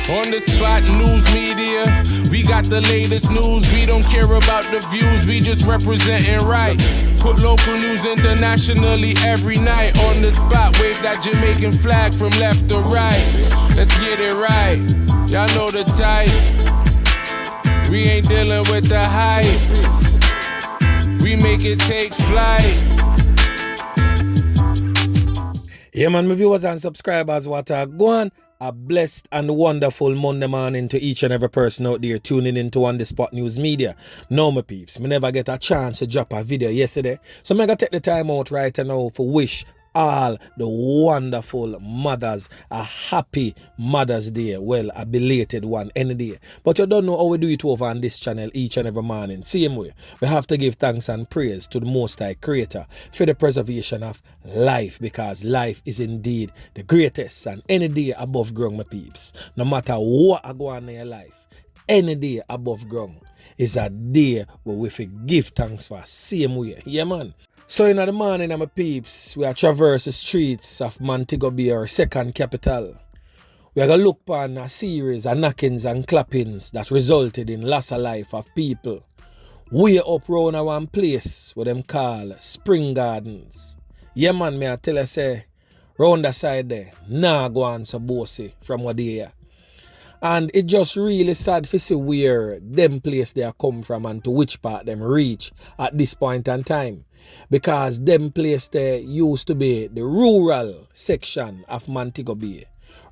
On the spot news media, we got the latest news. We don't care about the views, we just representing right. Put local news internationally every night. On the spot, wave that Jamaican flag from left to right. Let's get it right, y'all know the type. We ain't dealing with the hype. We make it take flight. Yeah, man, my viewers and subscribers, what are going? A blessed and wonderful Monday morning to each and every person out there tuning into On The Spot News Media. No, my peeps, me never get a chance to drop a video yesterday, so I'm gonna take the time out right now for wish all the wonderful mothers a happy Mother's Day. Well, a belated one any day. But you don't know how we do it over on this channel each and every morning. Same way, we have to give thanks and praise to the Most High Creator for the preservation of life, because life is indeed the greatest, and any day above ground, my peeps, no matter what I go on in your life, any day above ground is a day where we give thanks for. Same way. Yeah, man. So in the morning, my peeps, we are traverse the streets of Montego Bay, our second capital. We are going to look upon a series of knockings and clappings that resulted in loss of life of people. We are up round one place where them call Spring Gardens. Yeah, man, me I tell you, say, round the side there, nah go on so bossy from what they are. And it just really sad to see where them place they are come from and to which part them reach at this point in time. Because them place there used to be the rural section of Montego Bay.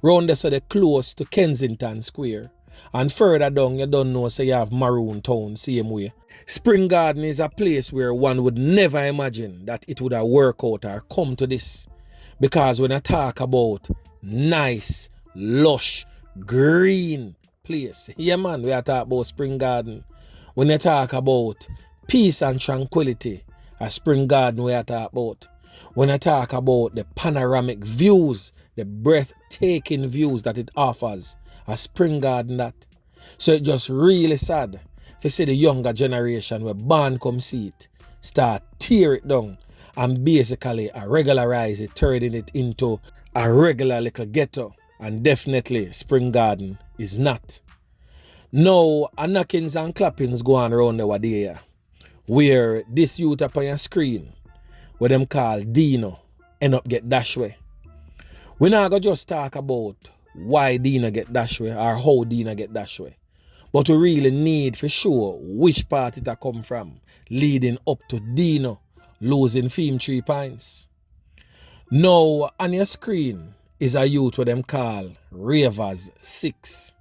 Round there so they close to Kensington Square. And further down you don't know, so you have Maroon Town same way. Spring Garden is a place where one would never imagine that it would have worked out or come to this. Because when I talk about nice, lush, green place, yeah man, we are talking about Spring Garden. When you talk about peace and tranquility, a Spring Garden we are talking about. When I talk about the panoramic views, the breathtaking views that it offers, a Spring Garden that. So it's just really sad to see the younger generation where born come see it, start tear it down and basically regularize it, turning it into a regular little ghetto. And definitely Spring Garden is not. Now, a knockings and clappings go on around the Wadea, where this youth up on your screen, where them call Dino, end up get dash way. We not gonna just talk about why Dino get dash way or how Dino get dash way, but we really need for sure which part it a come from, leading up to Dino losing Fame 3 points. Now on your screen is a youth what them call Ravaz 6.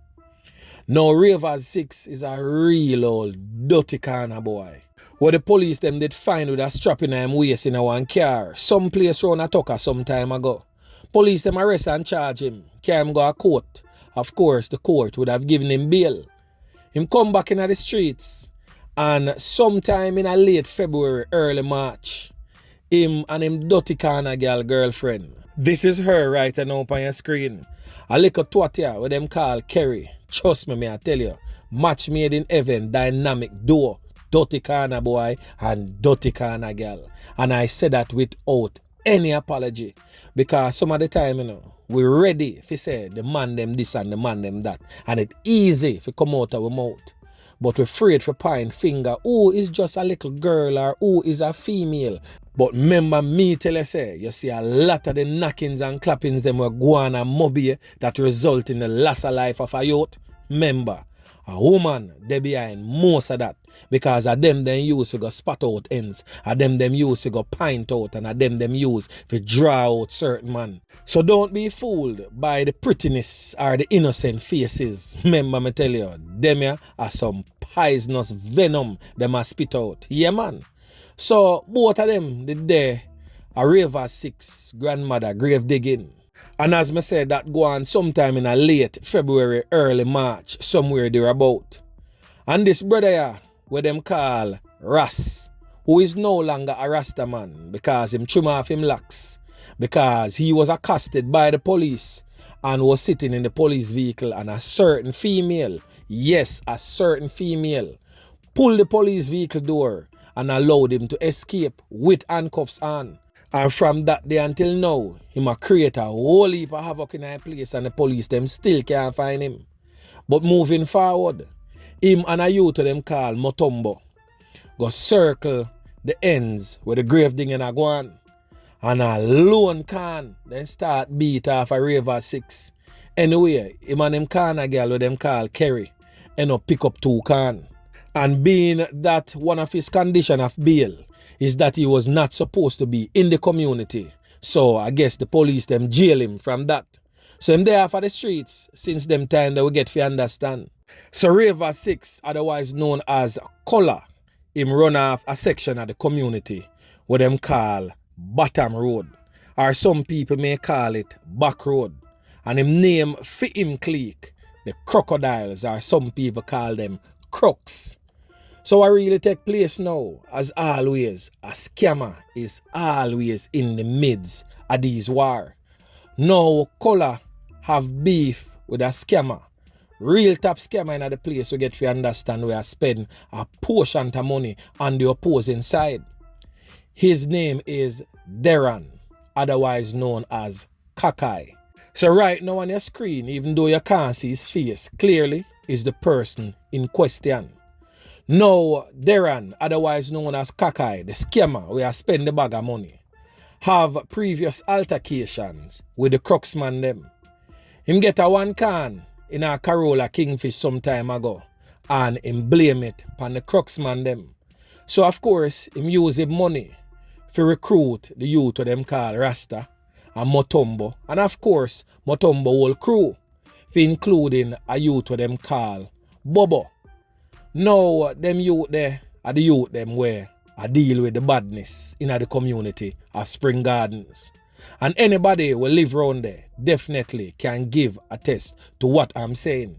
Now Ravaz 6 is a real old dirty kind of boy. Where the police them did find with a strap in him waist in a one car, some place round a Tucker some time ago. Police them arrest and charge him, carry him go to court. Of course, the court would have given him bail. Him come back in the streets, and sometime in a late February, early March, him and him dirty kind of girlfriend. This is her right now on your screen. A little twat here with them call Kerry. Trust me, I tell you, match made in heaven, dynamic duo. Dirty kind of boy and dirty kind of girl. And I say that without any apology. Because some of the time, you know, we're ready if you say the man them this and the man them that. And it's easy if you come out of our mouth. But we're afraid for point finger who is just a little girl or who is a female. But remember me tell you say, you see a lot of the knockings and clappings them were go on and mobile that result in the loss of life of a youth. Remember, a woman, they behind most of that. Because of them use to go spot out ends. Of them use to go pint out. And of them use to draw out certain man. So don't be fooled by the prettiness or the innocent faces. Remember me tell you, them here are some poisonous venom them a spit out. Yeah man. So both of them did there a Ravaz 6 grandmother grave digging. And as me said, that go on sometime in a late February, early March, somewhere thereabout. And this brother here, where them call Ras, who is no longer a Rasta man because him trim off him locks, because he was accosted by the police and was sitting in the police vehicle, and a certain female, yes, a certain female, pulled the police vehicle door and allowed him to escape with handcuffs on. And from that day until now, him a create a whole heap of havoc in that place, and the police them still can't find him. But moving forward, him and a youth to them call Motumbo go circle the ends where the grave digging a go on. And a lone can then start beat off a Ravaz 6. Anyway, him and them can a girl with them call Kerry end up pick up 2 can. And being that one of his condition of bail is that he was not supposed to be in the community. So I guess the police them jail him from that. So him there for the streets since them time that we get to understand. So Ravaz 6, otherwise known as Color, him run off a section of the community what them call Bottom Road, or some people may call it Back Road. And him name fit him clique, the Crocodiles, or some people call them Crocs. So what really take place now, as always, a scammer is always in the midst of these war. Now Color have beef with a scammer. Real top scammer in the place we get to understand where I spend a portion of money on the opposing side. His name is Deran, otherwise known as CockEye. So right now on your screen, even though you can't see his face clearly, is the person in question. Now Deran, otherwise known as CockEye, the scammer where I spend the bag of money, have previous altercations with the Crocs man them. Him get a 1 can in a Corolla Kingfish some time ago and him blame it upon the Crocs man them. So of course him use him money to recruit the youth to them call Rasta and Motumbo, and of course Motumbo whole crew, for including a youth to them call Boboo. Now them youth there are the youth them where I deal with the badness in the community of Spring Gardens. And anybody who live around there definitely can give a test to what I'm saying.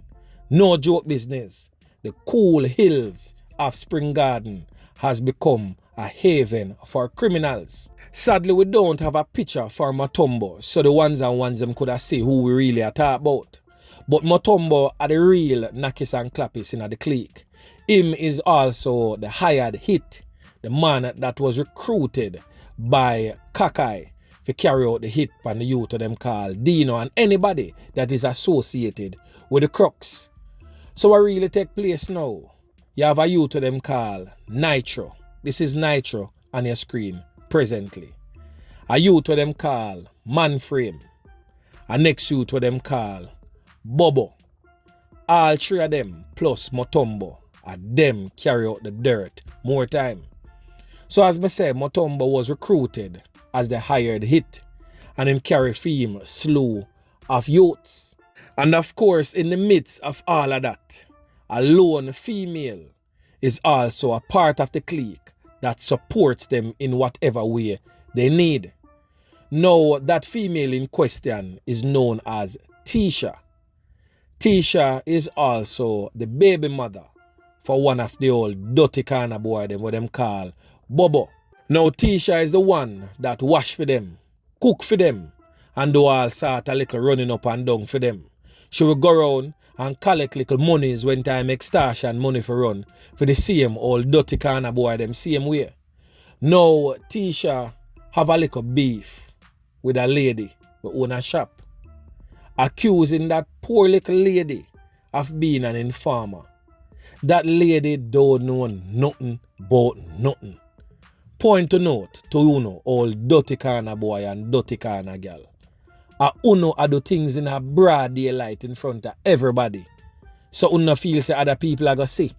No joke business. The cool hills of Spring Garden has become a haven for criminals. Sadly, we don't have a picture for Motumbo, so the ones them could have see who we really are talking about. But Motumbo are the real Nakis and Clappis in the clique. Him is also the hired hit, the man that was recruited by CockEye to carry out the hit on the youth of them called Dino and anybody that is associated with the Crocs. So what really take place now, you have a youth of them called Nitro. This is Nitro on your screen presently. A youth of them called ManFrame. A next youth of them called boboo. All 3 of them plus Motumbo and them carry out the dirt more time. So as I said, Motumbo was recruited as the hired hit and him carry for him a slew of youths. And of course in the midst of all of that, a lone female is also a part of the clique that supports them in whatever way they need. Now that female in question is known as Tisha. Tisha is also the baby mother for one of the old dirty kind of boy them what them call Boboo. Now Tisha is the one that wash for them, cook for them, and do all sort of little running up and down for them. She will go around and collect little monies when time extortion money for run for the same old dirty kind of boy them same way. Now Tisha have a little beef with a lady who own a shop, accusing that poor little lady of being an informer. That lady don't know nothing about nothing. Point to note to Uno, all dirty kind of boy and dirty kind of girl. Uno do things in a broad daylight in front of everybody. So Uno feel say other people are going to see.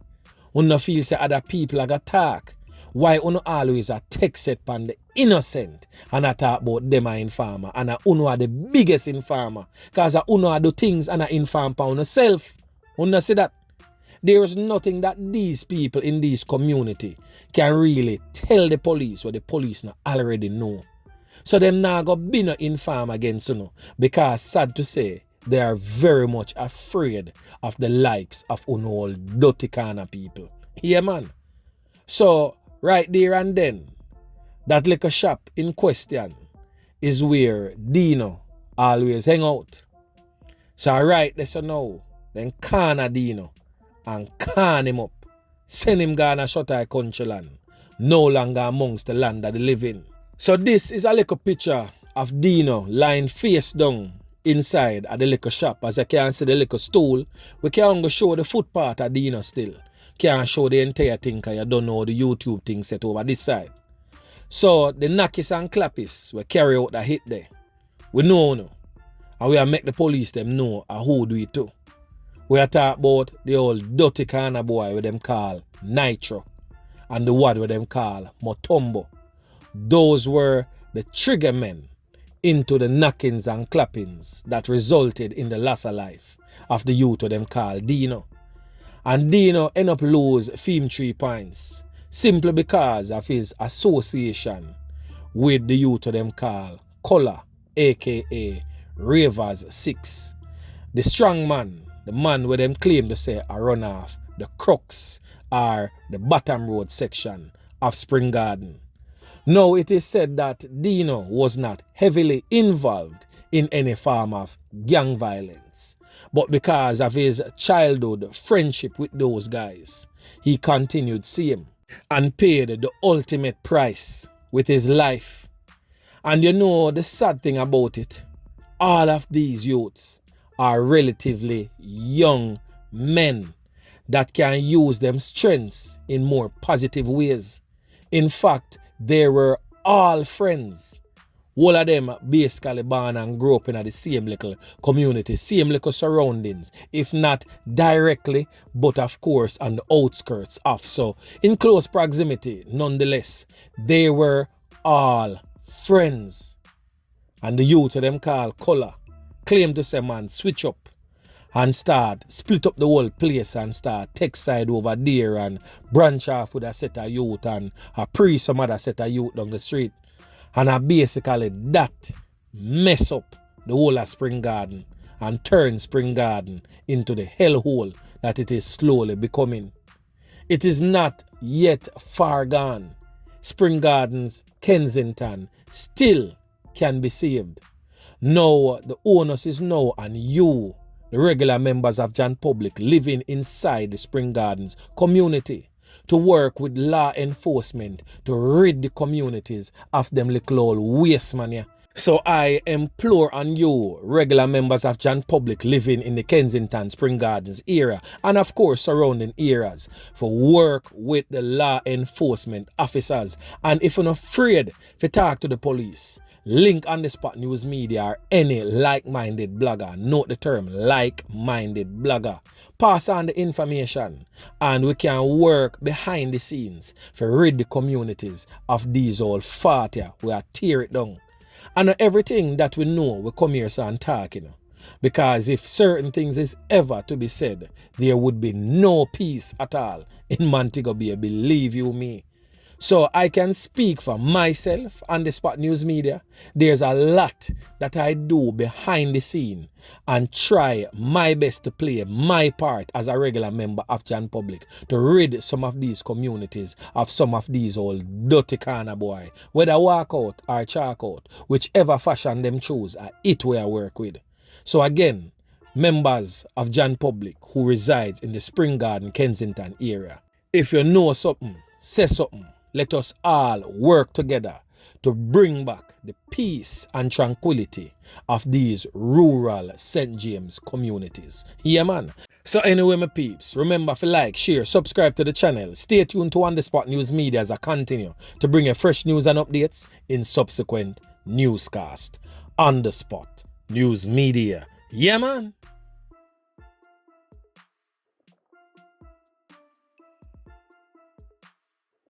Uno feel say other people are going to talk. Why Uno always a text set on the innocent and I talk about them are informer. And Uno are the biggest informer. Because Uno do things and inform for Uno self. Uno see that? There is nothing that these people in this community can really tell the police what the police not already know. So them now go be no inform against Uno because sad to say they are very much afraid of the likes of Uno all dirty kind of people. Yeah man. So right there and then that little shop in question is where Dino always hang out. So right there so now then corner Dino and can him up, send him Ghana Shottai country land, no longer amongst the land that they live in. So this is a little picture of Dino lying face down inside at the liquor shop. As you can see the liquor stool, we can't go show the footpath at Dino still. Can't show the entire thing because you don't know the YouTube thing set over this side. So the knockies and clappies we carry out the hit there. We know no. And we are make the police them know who do it too. We are talk about the old dirty kind of boy with them call Nitro and the one with them call Motumbo. Those were the trigger men into the knockings and clappings that resulted in the loss of life of the youth with them call Dino. And Dino end up lose 3 points simply because of his association with the youth with them call Color, aka Ravaz 6. The strong man, the man where them claim to say a run off the Crocs or the bottom road section of Spring Garden. Now it is said that Dino was not heavily involved in any form of gang violence, but because of his childhood friendship with those guys, he continued same and paid the ultimate price with his life. And you know the sad thing about it, all of these youths are relatively young men that can use them strengths in more positive ways. In fact, they were all friends. All of them basically born and grew up in the same little community, same little surroundings, if not directly, but of course on the outskirts of. So in close proximity, nonetheless, they were all friends. And the youth of them called Color claim to say, man, switch up and start split up the whole place and start take side over there and branch off with a set of youth and pre some other set of youth down the street. And basically that mess up the whole of Spring Garden and turn Spring Garden into the hellhole that it is slowly becoming. It is not yet far gone. Spring Gardens, Kensington still can be saved. Now the onus is now on you, the regular members of Jan Public living inside the Spring Gardens community, to work with law enforcement to rid the communities of them little old waste man here. So I implore on you, regular members of Jan Public living in the Kensington Spring Gardens area and of course surrounding areas, for work with the law enforcement officers. And if you're not afraid to talk to the police, link on the Spot News Media or any like-minded blogger. Note the term like-minded blogger. Pass on the information and we can work behind the scenes for rid the communities of these old fat here. We are tear it down. And everything that we know we come here and talk, because if certain things is ever to be said, there would be no peace at all in Montego Bay, believe you me. So I can speak for myself and the Spot News Media. There's a lot that I do behind the scene and try my best to play my part as a regular member of Jan Public to rid some of these communities of some of these old dirty kind of boy. Whether walk out or chalk out, whichever fashion them choose, it where I work with. So again, members of Jan Public who resides in the Spring Garden, Kensington area, if you know something, say something. Let us all work together to bring back the peace and tranquility of these rural St. James communities. Yeah, man. So anyway, my peeps, remember to like, share, subscribe to the channel. Stay tuned to On The Spot News Media as I continue to bring you fresh news and updates in subsequent newscast. On The Spot News Media. Yeah, man.